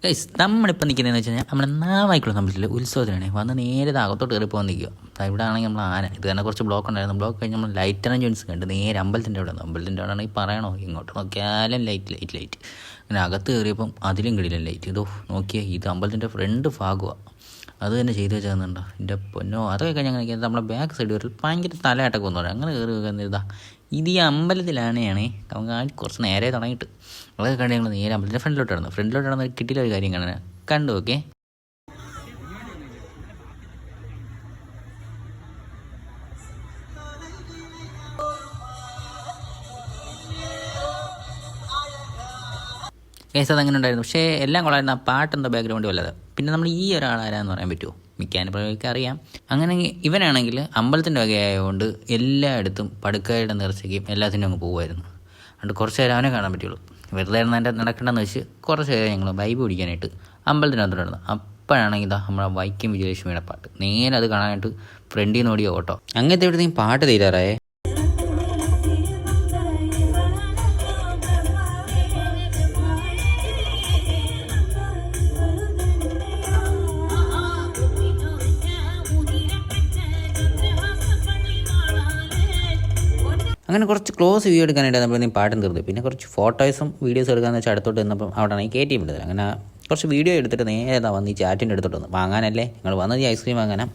Guys നമ്മളിപ്പോൾ നിൽക്കുന്നതെന്ന് വെച്ച് കഴിഞ്ഞാൽ നമ്മുടെ നാവായിക്കുള്ള അമ്പലത്തിൽ ഉത്സവത്തിനാണ് വന്ന് നേരെ അകത്തോട്ട് കയറി പോകാൻ നിൽക്കുക. ഇവിടെ ആണെങ്കിൽ നമ്മൾ ആന ഇത് തന്നെ കുറച്ച് ബ്ലോക്ക് ഉണ്ടായിരുന്നു. ബ്ലോക്ക് കഴിഞ്ഞ് നമ്മൾ ലൈറ്റ് അറേഞ്ച്മെൻറ്റ്സ് കണ്ട് നേരെ അമ്പലത്തിൻ്റെ അവിടെ നിന്ന് അമ്പലത്തിൻ്റെ അവിടെ ആണെങ്കിൽ പറയണോ ഇങ്ങോട്ട് നോക്കിയാലും ലൈറ്റ് അങ്ങനെ അകത്ത് കയറിയപ്പം അതിലും കിടിലും ലൈറ്റ്. ഇതോ നോക്കിയാൽ ഇത് അമ്പലത്തിൻ്റെ ഫ്രണ്ട് ഭാഗമാണ്. അത് തന്നെ ചെയ്ത് വെച്ചാൽ എൻ്റെ പൊന്നോ. അതൊക്കെ കഴിഞ്ഞ് അങ്ങനെ നമ്മളെ ബാക്ക് സൈഡ് കയറി ഭയങ്കര തലയാട്ടൊക്കെ വന്നു പറയും. അങ്ങനെ കയറി വെക്കുന്നതാ ഇത് ഈ അമ്പലത്തിലാണേ നമുക്ക് കുറച്ച് നേരെ തുടങ്ങിയിട്ട് അതൊക്കെ കണ്ട് ഞങ്ങൾ നേരെ അമ്പലത്തിൻ്റെ ഫ്രണ്ടിലോട്ട് നടന്ന് കിട്ടിയില്ല ഒരു കാര്യം കാണാൻ കണ്ടു. ഓക്കെ കേസ് അതങ്ങനെ ഉണ്ടായിരുന്നു. പക്ഷേ എല്ലാം കൊള്ളായിരുന്നു. ആ പാട്ടെന്തോ ബാക്ക്ഗ്രൗണ്ട് വല്ലത്. പിന്നെ നമ്മൾ ഈ ഒരാളാരാന്ന് പറയാൻ പറ്റുമോ? മിക്കാനും അറിയാം. അങ്ങനെ ഇവനാണെങ്കിൽ അമ്പലത്തിൻ്റെ വകയായതുകൊണ്ട് എല്ലായിടത്തും പടുക്കയുടെ നേർച്ചയ്ക്കും എല്ലാത്തിനും അങ്ങ് പോകുമായിരുന്നു. അതുകൊണ്ട് കുറച്ച് നേരം അവനെ കാണാൻ പറ്റുള്ളൂ. വെറുതെ നടക്കണ്ടെന്ന് വെച്ച് കുറച്ച് നേരം ഞങ്ങൾ ബൈബ് പിടിക്കാനായിട്ട് അമ്പലത്തിനകത്തോട്ട് നടന്നു. അപ്പോഴാണെങ്കിൽ ഇതാ നമ്മളെ വൈക്കം വിജയലക്ഷ്മിയുടെ പാട്ട് നേരെ അത് കാണാനായിട്ട് ഫ്രണ്ടിൽ നിന്ന് ഓടിയ ഓട്ടോ. അങ്ങനത്തെ എവിടെയും പാട്ട് തീരാറായേ. അങ്ങനെ കുറച്ച് ക്ലോസ് വ്യൂ എടുക്കാനായിട്ട് നമ്മൾ പാട്ടും തീർന്നു. പിന്നെ കുറച്ച് ഫോട്ടോസും വീഡിയോസും എടുക്കാമെന്ന് വെച്ചാൽ അടുത്തോട്ട് നിന്നപ്പം അവിടെ ആണെങ്കിൽ കയറ്റി വിടുന്നത്. അങ്ങനെ കുറച്ച് വീഡിയോ എടുത്തിട്ട് നേരെ വന്ന് ഈ ചാറ്റിൻ്റെ അടുത്തോട്ട് വന്നു. വാങ്ങാനല്ലേ നിങ്ങൾ വന്നത്? ഈ ഐസ്ക്രീം വാങ്ങാനാ.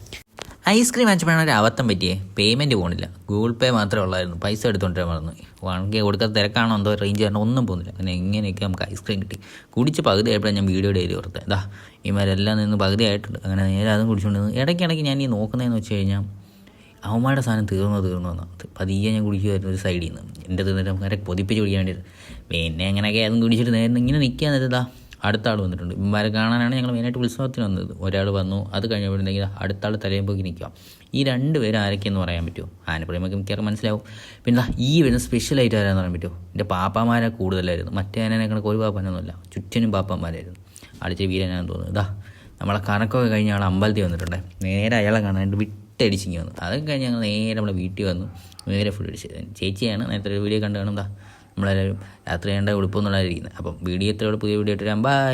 ഐസ്ക്രീം വാങ്ങിച്ചപ്പോഴാണ് ഒരു അബദ്ധം പറ്റിയേ. പേയ്മെൻറ്റ് പോകണില്ല, ഗൂഗിൾ പേ മാത്രമേ ഉള്ളായിരുന്നു. പൈസ എടുത്തുകൊണ്ടിരാൻ മറന്നു. വാങ്ങി കൊടുക്കാത്ത തിരക്കാണോ എന്തോ റേഞ്ച് കാരണം ഒന്നും പോകുന്നില്ല. അങ്ങനെ എങ്ങനെയൊക്കെ നമുക്ക് ഐസ്ക്രീം കിട്ടി. കുടിച്ച് പകുതി ആയപ്പോഴാണ് ഞാൻ വീഡിയോ എഴുതി ഓർത്തത്. ഇതാ ഇമാരെല്ലാം നിന്ന് പകുതി ആയിട്ടുണ്ട്. അങ്ങനെ നേരെ അതും കുടിച്ചുകൊണ്ട് ഇടയ്ക്കിടയ്ക്ക് ഞാൻ ഈ നോക്കുന്നതെന്ന് വെച്ച് കഴിഞ്ഞാൽ അവന്മാരുടെ സാധനം തീർന്നു എന്നാണ്. പതിയെ ഞാൻ കുടിക്കുമായിരുന്നു ഒരു സൈഡിൽ നിന്ന്. എൻ്റെ തീർന്നിട്ട് അവരെ കൊതിപ്പിച്ച് കുടിക്കാൻ വേണ്ടിയത്. പിന്നെ അങ്ങനെയൊക്കെ അതും കുടിച്ചിട്ട് നേരെ ഇങ്ങനെ നിൽക്കാൻ നേരത്താ അടുത്ത ആൾ വന്നിട്ടുണ്ട്. ഇവന്മാരെ കാണാനാണ് ഞങ്ങൾ മെയിനായിട്ട് ഉത്സവത്തിന് വന്നത്. ഒരാൾ വന്നു, അത് കഴിഞ്ഞപ്പോഴത്തേക്ക് അടുത്ത ആൾ തലയും പോക്കി നിൽക്കുക. ഈ രണ്ട് പേരും ആരൊക്കെയെന്ന് പറയാൻ പറ്റുമോ? ആനപ്പുറമൊക്കെ മിക്കവാറും മനസ്സിലാവും. പിന്നെ ഈ വരുന്ന സ്പെഷ്യലായിട്ട് ആരാന്ന് പറയാൻ പറ്റുമോ? എൻ്റെ പാപ്പാമാരെ കൂടുതലായിരുന്നു. മറ്റേ ആനനെ കണക്ക് ഒരു പാപ്പാനൊന്നുമില്ല, ചുറ്റിനും പാപ്പാന്മാരായിരുന്നു. അടിച്ച് വീരനാണെന്ന് തോന്നുന്നു. ഇതാ നമ്മളെ കണക്കൊക്കെ കഴിഞ്ഞ ആൾ അമ്പലത്തിൽ വന്നിട്ടുണ്ട്. നേരെ അയാളെ കാണാനായിട്ട് വിട്ടടിച്ചിങ്ങി വന്നു. അതൊക്കെ കഴിഞ്ഞ് ഞങ്ങൾ നേരെ നമ്മളെ വീട്ടിൽ വന്നു. നേരെ ഫുഡ് അടിച്ചത് ചേച്ചിയാണ്. നേരത്തെ ഒരു വീഡിയോ കണ്ടു കാണും. നമ്മളെല്ലാവരും രാത്രി വേണ്ട ഉടുപ്പൊന്നുള്ളതായിരിക്കുന്നത്. അപ്പം വീഡിയോ എത്രയോട് പുതിയ വീഡിയോ ഇട്ട് ബൈ.